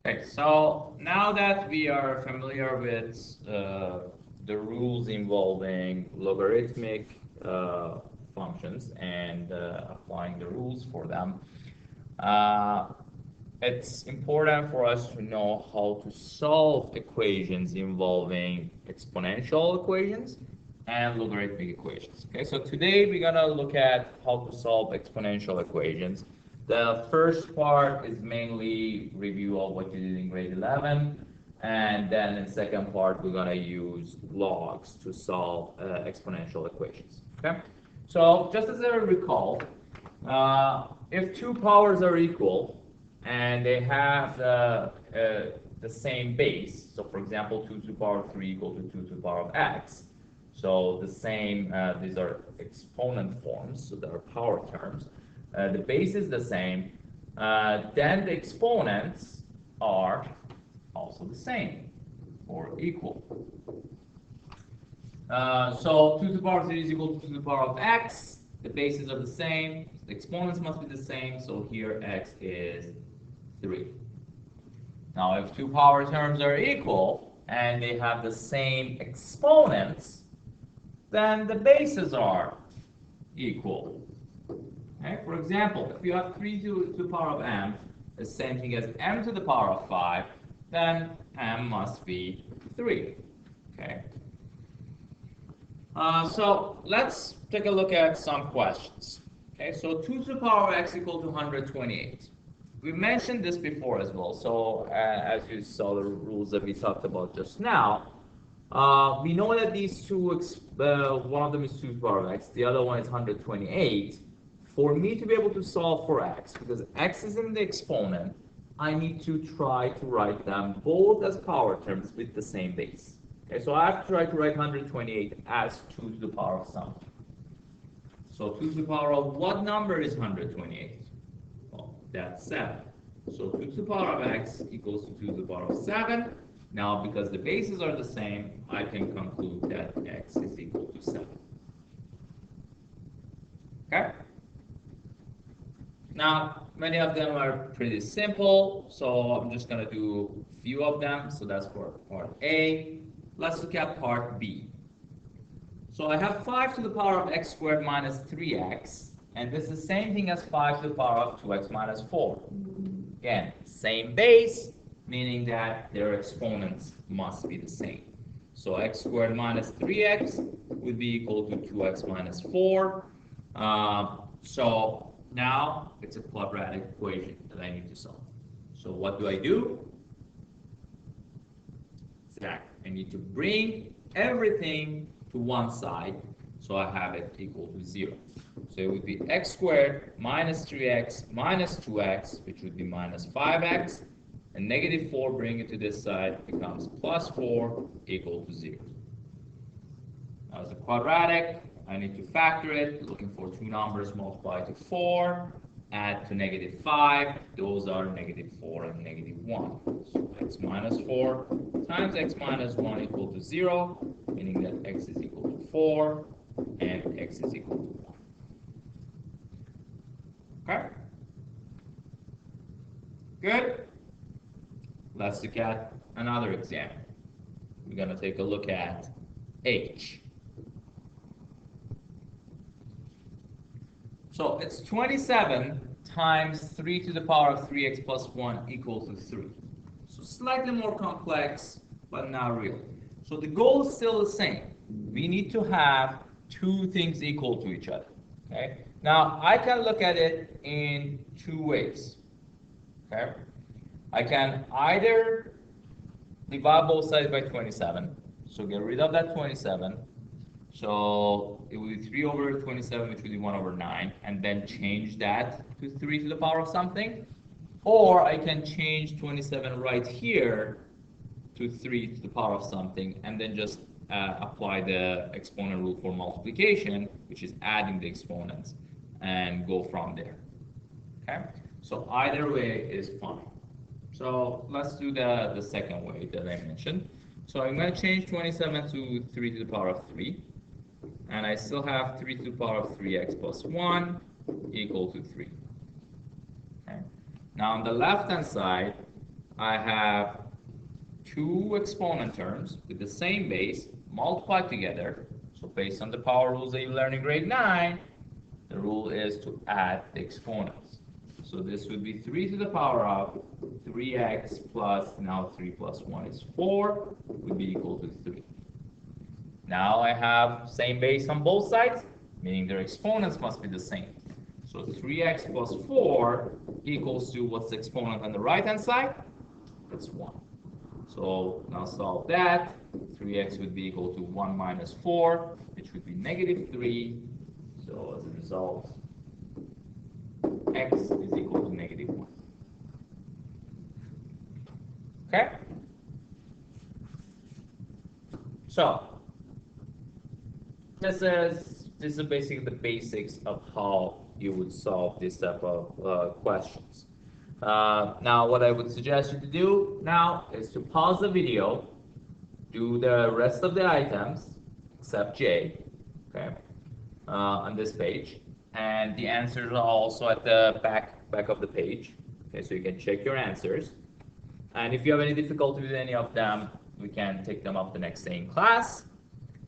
Okay, so now that we are familiar with the rules involving logarithmic functions and applying the rules for them, uh, it's important for us to know how to solve equations involving exponential equations and logarithmic equations. Okay, so today we're gonna look at how to solve exponential equations. The first part is mainly review of what you did in grade 11, and then in the second part we're gonna use logs to solve exponential equations. Okay, so just as a recall, if two powers are equal and they have the same base, so for example 2 to the power of 3 equal to 2 to the power of x, so the same, these are exponent forms, so they are power terms. The base is the same, then the exponents are also the same or equal. So 2 to the power of 3 is equal to 2 to the power of x. The bases are the same. The exponents must be the same. So here x is 3. Now if two power terms are equal and they have the same exponents, then the bases are equal. Okay? For example, if you have 3 to the power of m, the same thing as m to the power of 5, then m must be 3. Okay. So let's take a look at some questions. Okay, so 2 to the power of x equal to 128. We mentioned this before as well. So as you saw the rules that we talked about just now, we know that these two, one of them is 2 to the power of x, the other one is 128. For me to be able to solve for x, because x is in the exponent, I need to try to write them both as power terms with the same base. Okay, so I have to try to write 128 as 2 to the power of something. So 2 to the power of what number is 128? Well, that's 7. So 2 to the power of x equals to 2 to the power of 7. Now, because the bases are the same, I can conclude that x is equal to 7. Okay? Now, many of them are pretty simple, so I'm just going to do a few of them. So that's for part A. Let's look at part B. So I have 5 to the power of x squared minus 3x, and this is the same thing as 5 to the power of 2x minus 4. Again, same base, meaning that their exponents must be the same. So x squared minus 3x would be equal to 2x minus 4. So now it's a quadratic equation that I need to solve. So what do I do? Exactly. I need to bring everything to one side, so I have it equal to 0. So it would be x squared minus 3x minus 2x, which would be minus 5x, and negative 4, bring it to this side, becomes plus 4 equal to 0. Now as a quadratic, I need to factor it, looking for two numbers multiplied to 4, add to negative 5, those are negative 4 and negative 1. So x minus 4 times x minus 1 equal to 0, meaning that x is equal to 4 and x is equal to 1. Okay? Good? Let's look at another example. We're going to take a look at h. So it's 27 times 3 to the power of 3x plus 1 equals to 3. So slightly more complex, but not really. So the goal is still the same. We need to have two things equal to each other. Okay? Now, I can look at it in two ways. Okay? I can either divide both sides by 27, so get rid of that 27. So it will be 3 over 27, which will be 1 over 9, and then change that to 3 to the power of something. Or I can change 27 right here to 3 to the power of something, and then just apply the exponent rule for multiplication, which is adding the exponents, and go from there. Okay? So either way is fine. So let's do the second way that I mentioned. So I'm going to change 27 to 3 to the power of 3. And I still have 3 to the power of 3x plus 1 equal to 3. Okay. Now on the left-hand side, I have two exponent terms with the same base multiplied together. So based on the power rules that you learned in grade 9, the rule is to add the exponents. So this would be 3 to the power of 3x plus, now 3 plus 1 is 4, would be equal to 3. Now I have same base on both sides, meaning their exponents must be the same. So 3x plus 4 equals to, what's the exponent on the right-hand side? It's 1. So now solve that. 3x would be equal to 1 minus 4, which would be negative 3. So as a result, x is equal to negative 1. Okay? So this is basically the basics of how you would solve this type of questions. Now, what I would suggest you to do now is to pause the video, do the rest of the items except J, okay, on this page, and the answers are also at the back of the page. Okay, so you can check your answers. And if you have any difficulty with any of them, we can take them up the next day in class.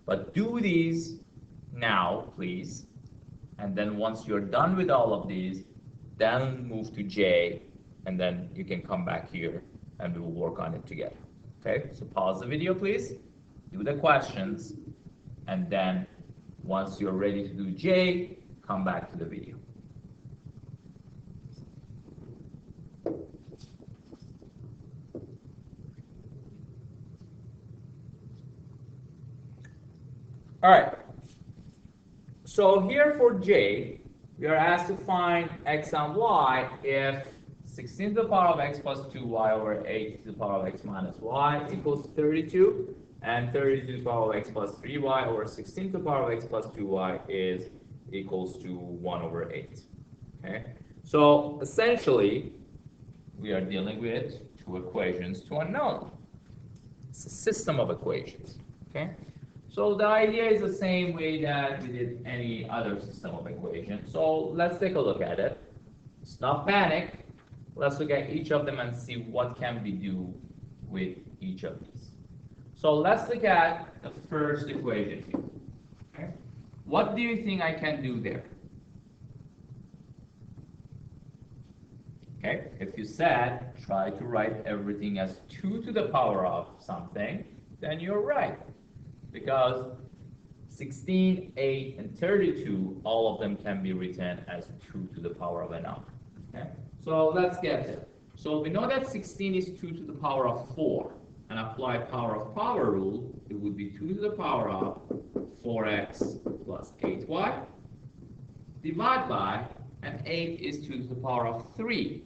But do these now, please. And then once you're done with all of these, then move to J, and then you can come back here and we will work on it together. Okay, so pause the video, please. Do the questions, and then once you're ready to do J, come back to the video. All right. So here for J, we are asked to find x and y if 16 to the power of x plus 2y over 8 to the power of x minus y equals 32, and 32 to the power of x plus 3y over 16 to the power of x plus 2y is equals to 1 over 8. Okay, so essentially, we are dealing with two equations to unknown. It's a system of equations. Okay. So the idea is the same way that we did any other system of equations. So let's take a look at it. Stop panic. Let's look at each of them and see what can we do with each of these. So let's look at the first equation here. Okay. What do you think I can do there? Okay, if you said try to write everything as 2 to the power of something, then you're right. Because 16, 8, and 32, all of them can be written as 2 to the power of a number. Okay? So let's get there. So we know that 16 is 2 to the power of 4. And apply power of power rule, it would be 2 to the power of 4x plus 8y. Divide by, and 8 is 2 to the power of 3.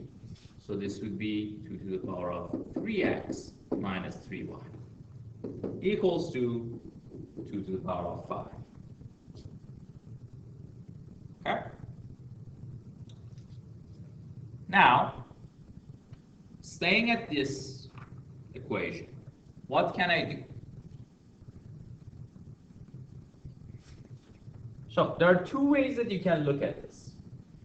So this would be 2 to the power of 3x minus 3y. Equals to 2 to the power of 5. Okay? Now, staying at this equation, what can I do? So there are two ways that you can look at this.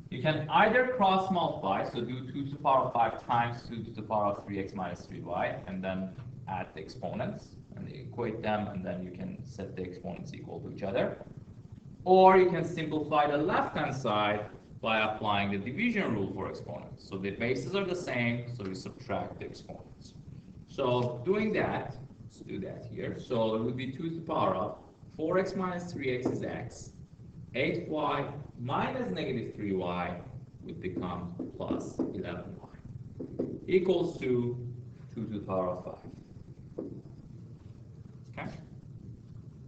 You can either cross multiply, so do 2 to the power of 5 times 2 to the power of 3x minus 3y, and then add the exponents, and equate them, and then you can set the exponents equal to each other. Or you can simplify the left-hand side by applying the division rule for exponents. So the bases are the same, so we subtract the exponents. So doing that, let's do that here. So it would be 2 to the power of 4x minus 3x is x. 8y minus negative 3y would become plus 11y. Equals to 2 to the power of 5. Okay?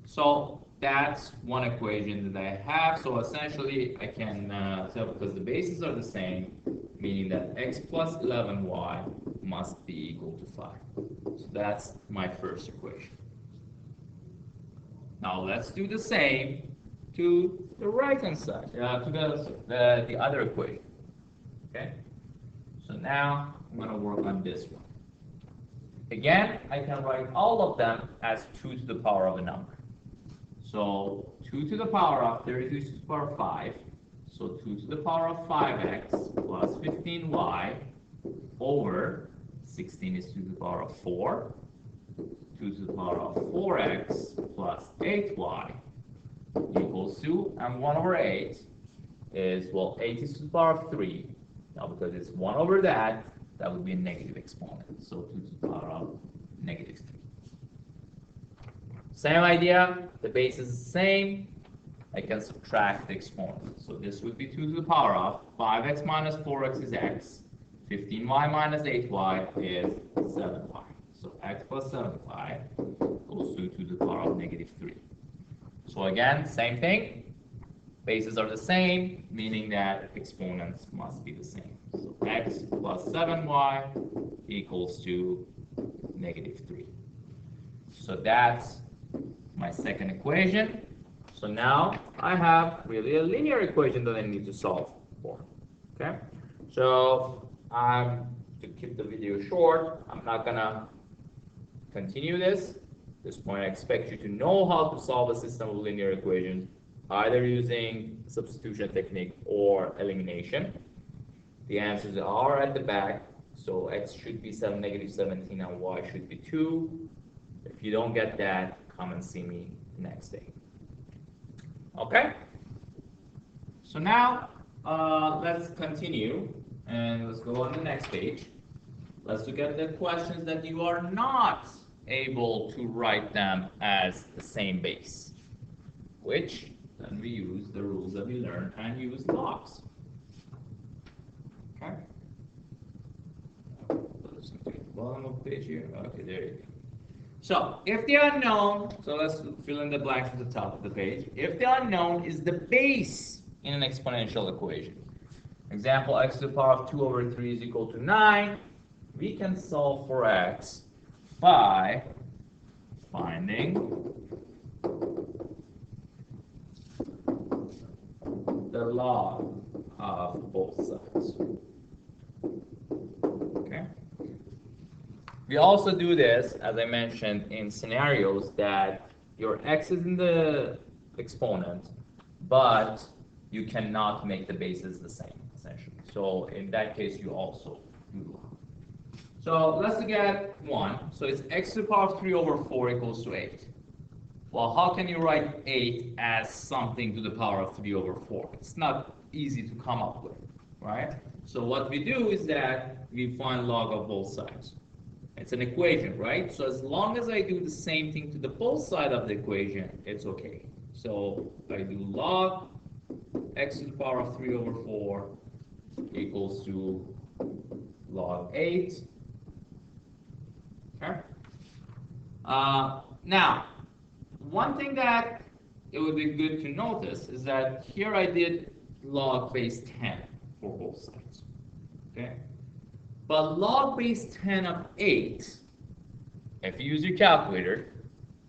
So that's one equation that I have. So essentially, I can tell because the bases are the same, meaning that x plus 11y must be equal to 5. So that's my first equation. Now let's do the same to the right-hand side, to the other equation. Okay. So now I'm going to work on this one. Again, I can write all of them as 2 to the power of a number. So 2 to the power of 32 to the power of 5. So 2 to the power of 5x plus 15y over 16 is 2 to the power of 4. 2 to the power of 4x plus 8y equals to, and 1 over 8 is, well, 8 is to the power of 3. Now, because it's 1 over that, that would be a negative exponent. So 2 to the power of negative 3. Same idea, the base is the same. I can subtract the exponent. So this would be 2 to the power of 5x minus 4x is x. 15y minus 8y is 7y. So x plus 7y goes to 2 to the power of negative 3. So again, same thing. Bases are the same, meaning that exponents must be the same. So x plus 7y equals to negative 3. So that's my second equation. So now I have really a linear equation that I need to solve for. Okay? So to keep the video short, I'm not gonna continue this. At this point, I expect you to know how to solve a system of linear equations, either using substitution technique or elimination. The answers are at the back. So x should be negative 17 and y should be 2. If you don't get that, come and see me next day. Okay? So now let's continue and let's go on the next page. Let's look at the questions that you are not able to write them as the same base, which then we use the rules that we learned and use logs. Okay? Let's go to the bottom of the page here. Okay, there you go. So, if the unknown, so let's fill in the blanks at the top of the page. If the unknown is the base in an exponential equation, example, x to the power of 2 over 3 is equal to 9, we can solve for x by finding the log of both sides. Okay? We also do this, as I mentioned, in scenarios that your x is in the exponent, but you cannot make the bases the same, essentially. So in that case, you also do log. So let's look at one. So it's x to the power of 3 over 4 equals to 8. Well, how can you write 8 as something to the power of 3 over 4? It's not easy to come up with, right? So what we do is that we find log of both sides. It's an equation, right? So as long as I do the same thing to the both side of the equation, it's okay. So I do log x to the power of 3 over 4 equals to log 8. Okay. Now, one thing that it would be good to notice is that here I did log base 10 for both sides. Okay. But log base 10 of 8, if you use your calculator,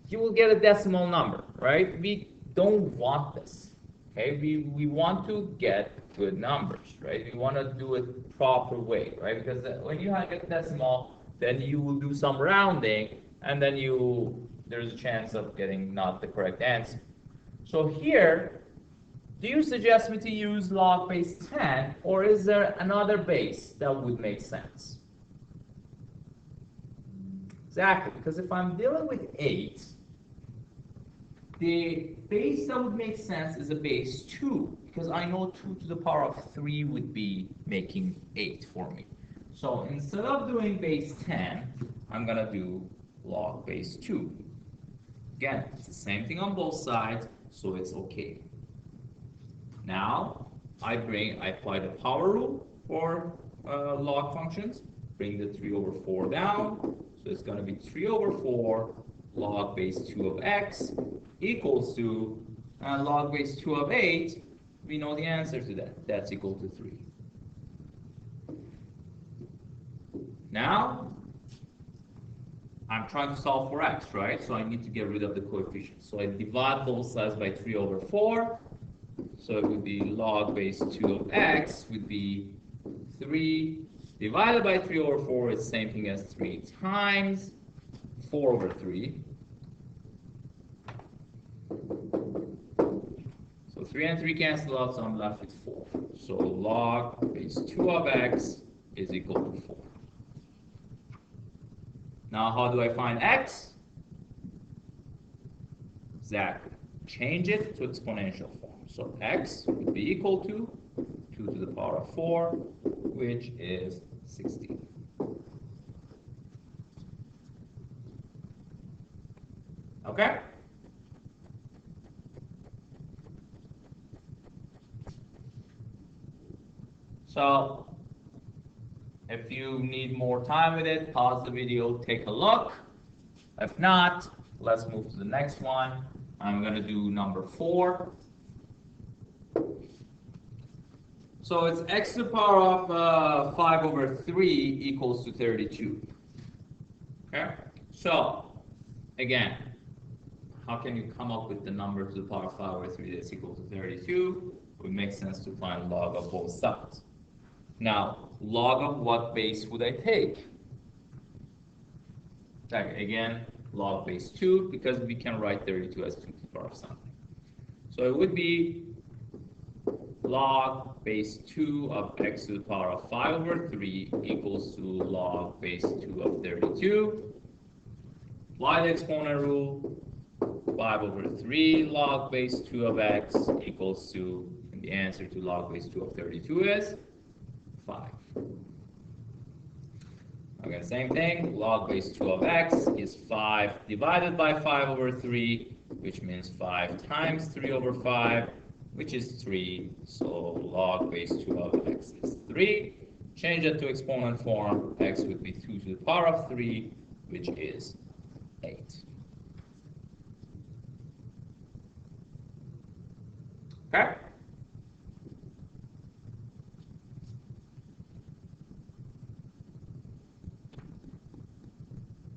you will get a decimal number, right? We don't want this. Okay, we want to get good numbers, right? We want to do it proper way, right? Because when you get decimal, then you will do some rounding, and then there's a chance of getting not the correct answer. So here, do you suggest me to use log base 10, or is there another base that would make sense? Exactly, because if I'm dealing with 8, the base that would make sense is a base 2, because I know 2 to the power of 3 would be making 8 for me. So instead of doing base 10, I'm going to do log base 2. Again, it's the same thing on both sides, so it's okay. Now, I apply the power rule for log functions, bring the 3 over 4 down, so it's going to be 3 over 4 log base 2 of x equals to log base 2 of 8. We know the answer to that. That's equal to 3. Now, I'm trying to solve for x, right? So I need to get rid of the coefficients. So I divide both sides by 3 over 4. So it would be log base 2 of x would be 3 divided by 3 over 4 is the same thing as 3 times 4 over 3. So 3 and 3 cancel out, so I'm left with 4. So log base 2 of x is equal to 4. Now how do I find x? Exactly. Change it to exponential form. So x would be equal to 2 to the power of 4, which is 16. Okay? So if you need more time with it, pause the video, take a look. If not, let's move to the next one. I'm going to do number 4. So it's x to the power of 5 over 3 equals to 32. Okay? So, again, how can you come up with the number to the power of 5 over 3 that's equal to 32? It would make sense to find log of both sides. Now, log of what base would I take? Again, log base 2, because we can write 32 as 2 to the power of something. So it would be log base 2 of x to the power of 5 over 3 equals to log base 2 of 32. Apply the exponent rule. 5 over 3 log base 2 of x equals to, and the answer to log base 2 of 32 is 5. Okay, same thing. Log base 2 of x is 5 divided by 5 over 3, which means 5 times 3 over 5, which is 3. So log base 2 of x is 3. Change it to exponent form. X would be 2 to the power of 3, which is 8. Okay?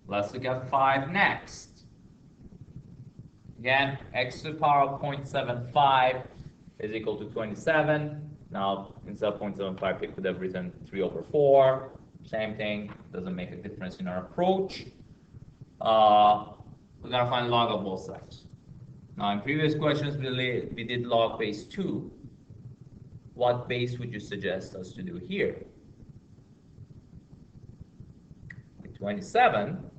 Let's look at 5 next. Again, x to the power of 0.75 is equal to 27. Now, instead of 0.75, we could have written 3 over 4. Same thing, doesn't make a difference in our approach. We're going to find log of both sides. Now, in previous questions, we did log base 2. What base would you suggest us to do here? With 27,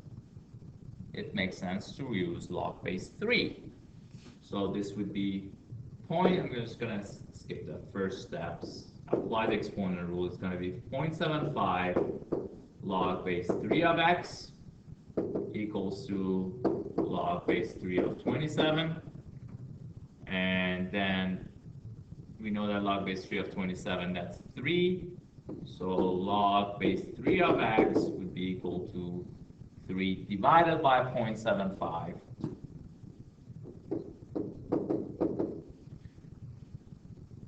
it makes sense to use log base 3. So this would be I'm just going to skip the first steps. Apply the exponent rule. It's going to be 0.75 log base 3 of x equals to log base 3 of 27. And then we know that log base 3 of 27, that's 3. So log base 3 of x would be equal to 3 divided by 0.75.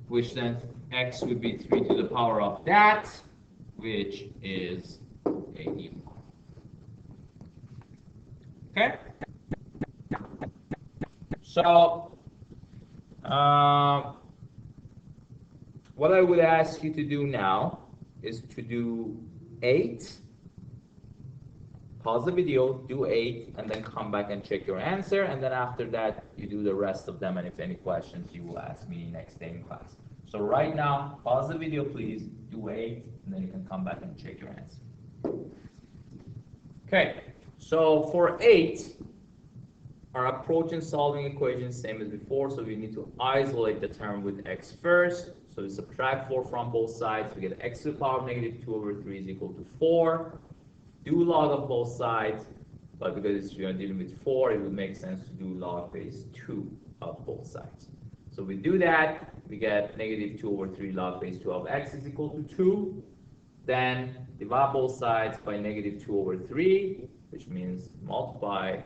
Which then x would be 3 to the power of that, which is 81. Okay? So, what I would ask you to do now is to do 8. Pause the video, do 8, and then come back and check your answer. And then after that, you do the rest of them. And if any questions, you will ask me next day in class. So right now, pause the video, please. Do 8, and then you can come back and check your answer. Okay, so for 8, our approach in solving equations same as before. So we need to isolate the term with x first. So we subtract 4 from both sides. We get x to the power of negative 2 over 3 is equal to 4. Do log of both sides, but because we are dealing with 4, it would make sense to do log base 2 of both sides. So we do that, we get negative 2 over 3 log base 2 of x is equal to 2. Then divide both sides by negative 2 over 3, which means multiply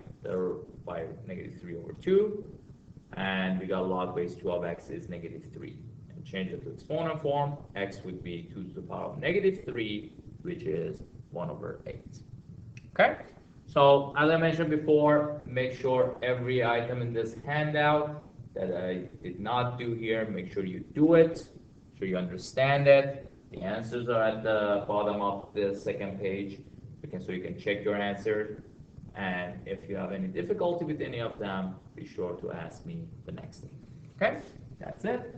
by negative 3 over 2. And we got log base 2 of x is negative 3. And change it to exponent form, x would be 2 to the power of negative 3, which is 1 over 8. Okay? So, as I mentioned before, make sure every item in this handout that I did not do here, make sure you do it, make sure you understand it. The answers are at the bottom of the second page, so you can check your answer. And if you have any difficulty with any of them, be sure to ask me the next thing. Okay? That's it.